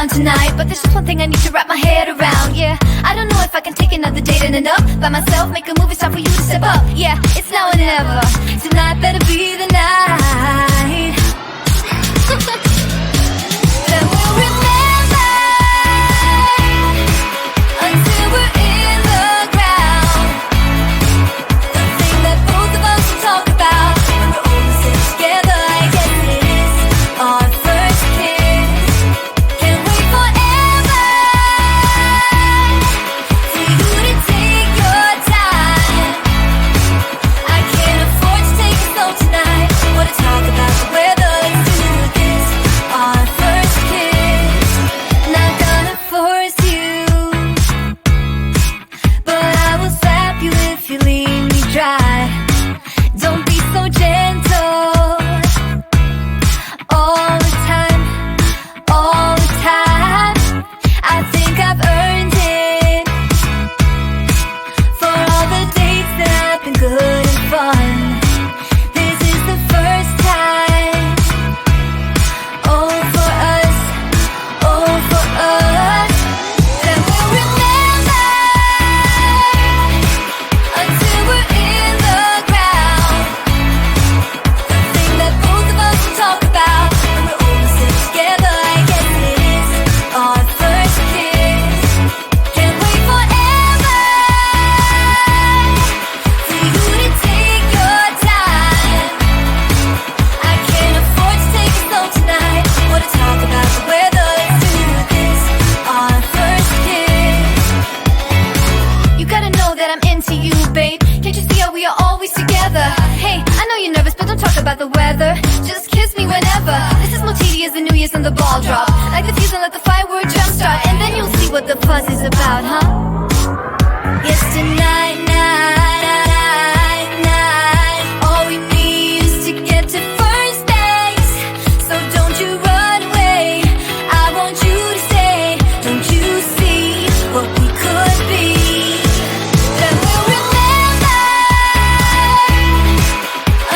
down tonight, but there's just one thing I need to wrap my head around. Yeah, I don't know if I can take another date in and up by myself, make a movie, start for you to step up. Yeah, it's now or never. Tonight better be the night. Then we'll remember until we're in the ground. The thing that both of us will talk about when we're all sit together. I guess it is our first kiss. Can't wait forever for you to take your time. I can't afford to take it slow tonight. Wanna talk about the weather? Let's do this. Our first kiss. Not gonna force you, but I will slap you if you leave me dry. Don't be so gentle. All the time, all the time. I think I've earned it for all the dates that have been good and fun. This is the first time. Oh, for us, oh, for us. Then we'll remember until we're in the ground. The thing that both of us will talk about when we're all sit together. I guess it is our first kiss. Can't wait forever for you to take your time. I can't afford to take it slow tonight. Wanna talk about the weather? Let's do this. Our first kiss. You gotta know that I'm into you, babe. Can't you see how we are always together? Hey, I know you're nervous, but don't talk about the weather. Just kiss me whenever. This is more tedious than New Year's and the ball drop. Like the fuse and let the firework jumpstart, and then you'll see what the fuss is about, huh? Yes, tonight, night. All we need is to get to first base. So don't you run away. I want you to stay. Don't you see what we could be? Then we'll remember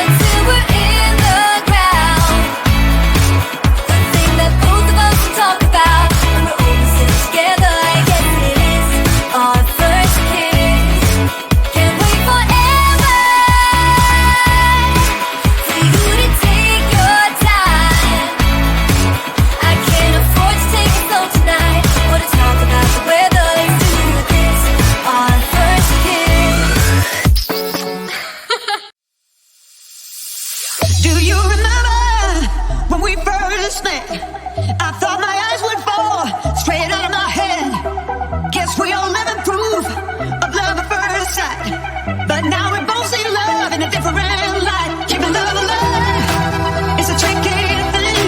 until we're in the ground. The thing that both of us will talk about when we're all sit together. I guess it is our first kiss. Can't wait forever for you to take your time. I can't afford to take it slow tonight. Wanna talk about the weather? Let's do this. Our first kiss. Do you remember when we first met? I thought my eyes would fall straight out of my head. Guess we all living proof of love at first sight. But now we both see love in a different light. Keeping love alive, it's a tricky thing.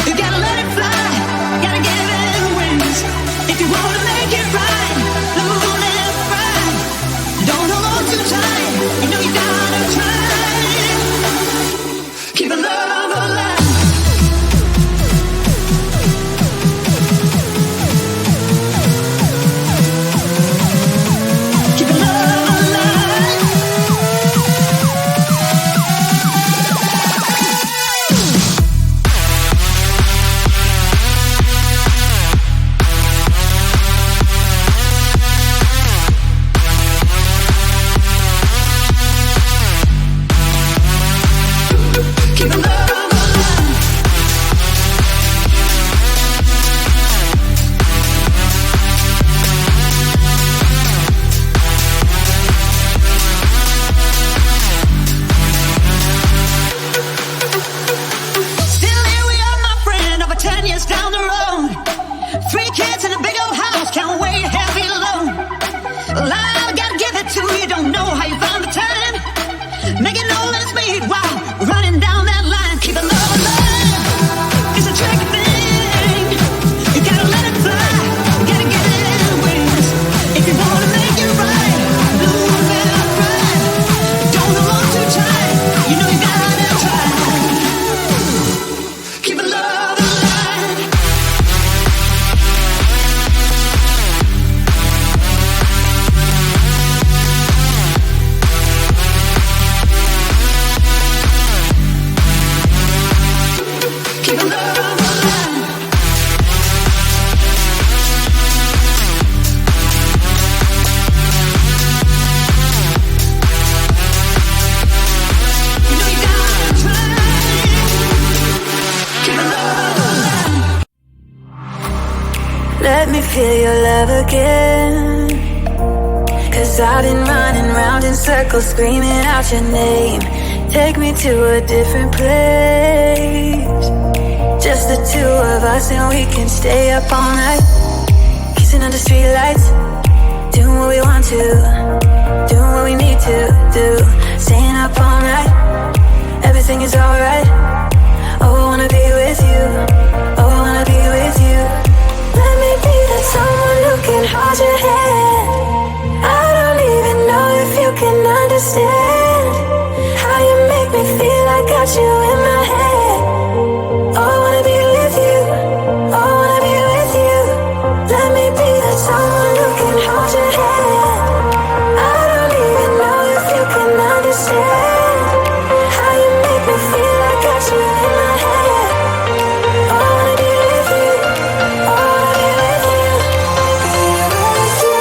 You gotta let it fly, gotta give it wings. If you wanna make it right, don't let it fry. Don't hold on too tight, you know you gotta try. Keeping love alive. Keeping love alive. Keeping love alive. Still here we are, my friend, over 10 years down the road. 3 kids in a big old house, can't wait heavy alone. Well, I gotta give it to you, don't know how you found the time. Making all ends meet while running down that line. Keeping love alive, it's a tricky thing. You gotta let it fly, you gotta give it wings. If you wanna make it right, don't let it ride. Don't hold on too tight, you know you gotta try. Keeping love alive. Keeping love alive. Let me feel your love again. 'Cause I've been running round in circles, screaming out your name. Take me to a different place. Just the two of us and we can stay up all night, kissing under streetlights, doing what we want to, doing what we need to do. Staying up all night, everything is alright. Oh, I wanna be with you. Oh, I wanna be with you. Let me be that someone who can hold your hand. I don't even know if you can understand how you make me feel. I got you in my head. Oh, I wanna be with you. Oh, I wanna be with you. Let me be that someone who can hold your hand. I don't even know if you can understand how you make me feel. I got you in my head. Oh, I wanna be with you. Oh, I wanna be with you. Be with you.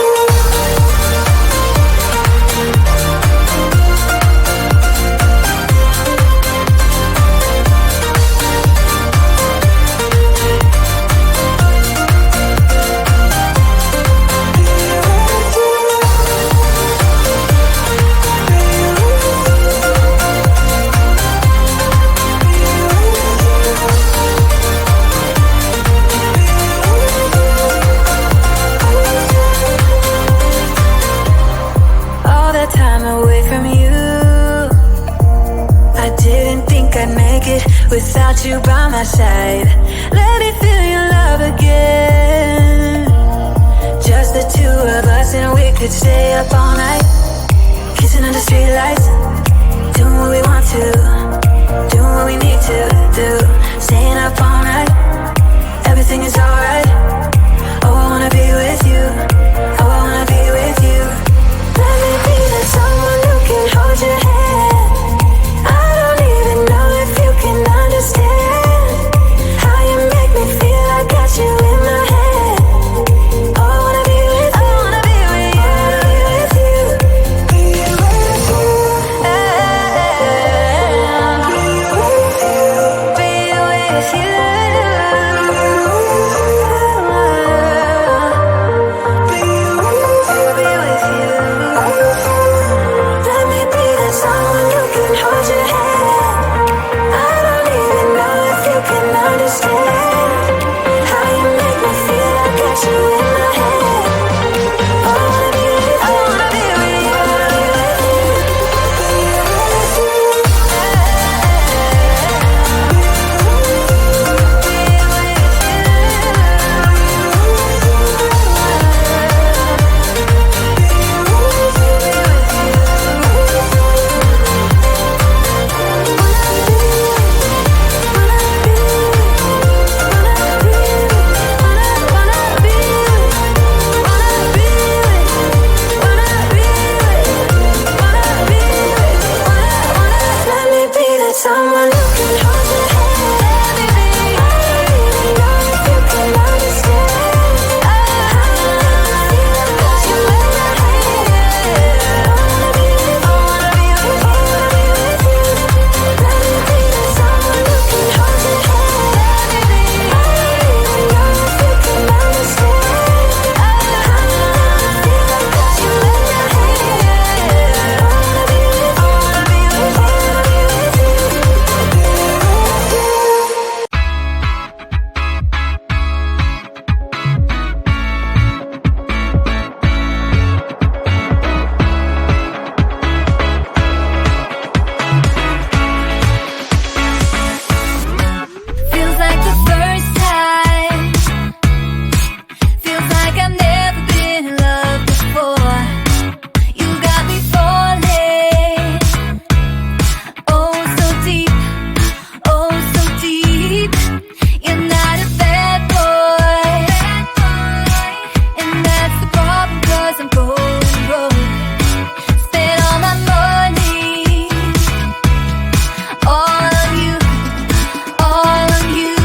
All that time away from you, I didn't think I'd make it without you by my side. Let me feel your love again. Just the two of us and we could stay up all night, kissing under streetlights, doing what we want to, doing what we need to do. Staying up all night, everything is alright. Oh, I wanna be with you. Oh, I wanna be with you. Let me be that someone who can hold your hand. I don't even know if you can understand how you make me feel. I got you in my head. Oh, I wanna be with you. I wanna be with you. I wanna be with you. Be with you. Be with you. Let me be that someone who can hold your hand. I don't even know if you can understand how you make me feel. I got you in my head. Oh, I wanna be with you. I wanna be with you. I wanna be with you. Be with you. Let me be that someone who can hold your hand. Let me be. I don't even know if you can understand how you make me feel. I got you in my head. I wanna be with you. I wanna be with you. I wanna be with you. Let me be that someone who can hold your hand. Let me be. I don't even know if you can understand how you make me feel. I got you in my head. I wanna be with you. I wanna be with you. I wanna be with you. Feels like the first time. Feels like I've never been in love before. You got me falling. Oh, so deep. Oh, so deep. You're not a bad boy. And that's the problem, 'cause I'm going broke. Spent all my money. All on you. All on you.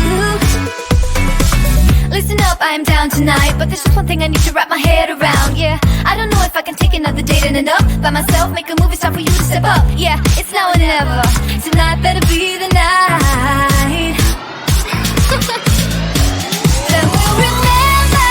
Listen up, I am down tonight, but there's just one thing I need to wrap my head around. Yeah, I don't know if I can take another date in enough by myself. Make a move, it's time for you to step up. Yeah, it's now or never. Tonight better be the night that we'll remember.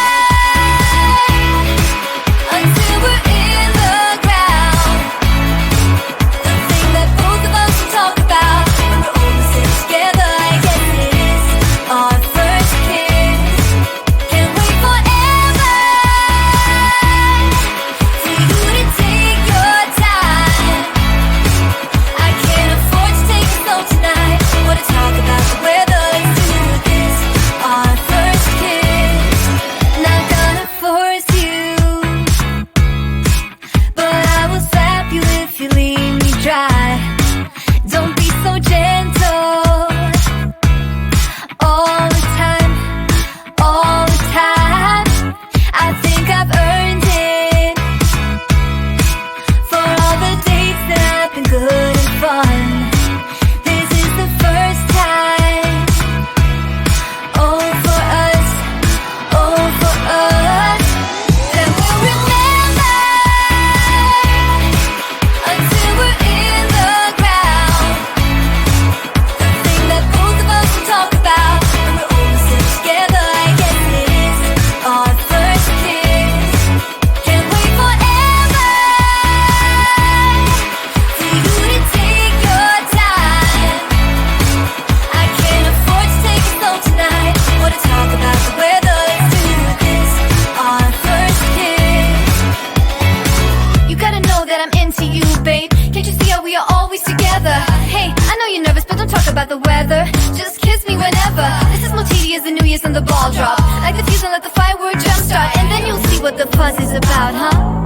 yours is about, huh?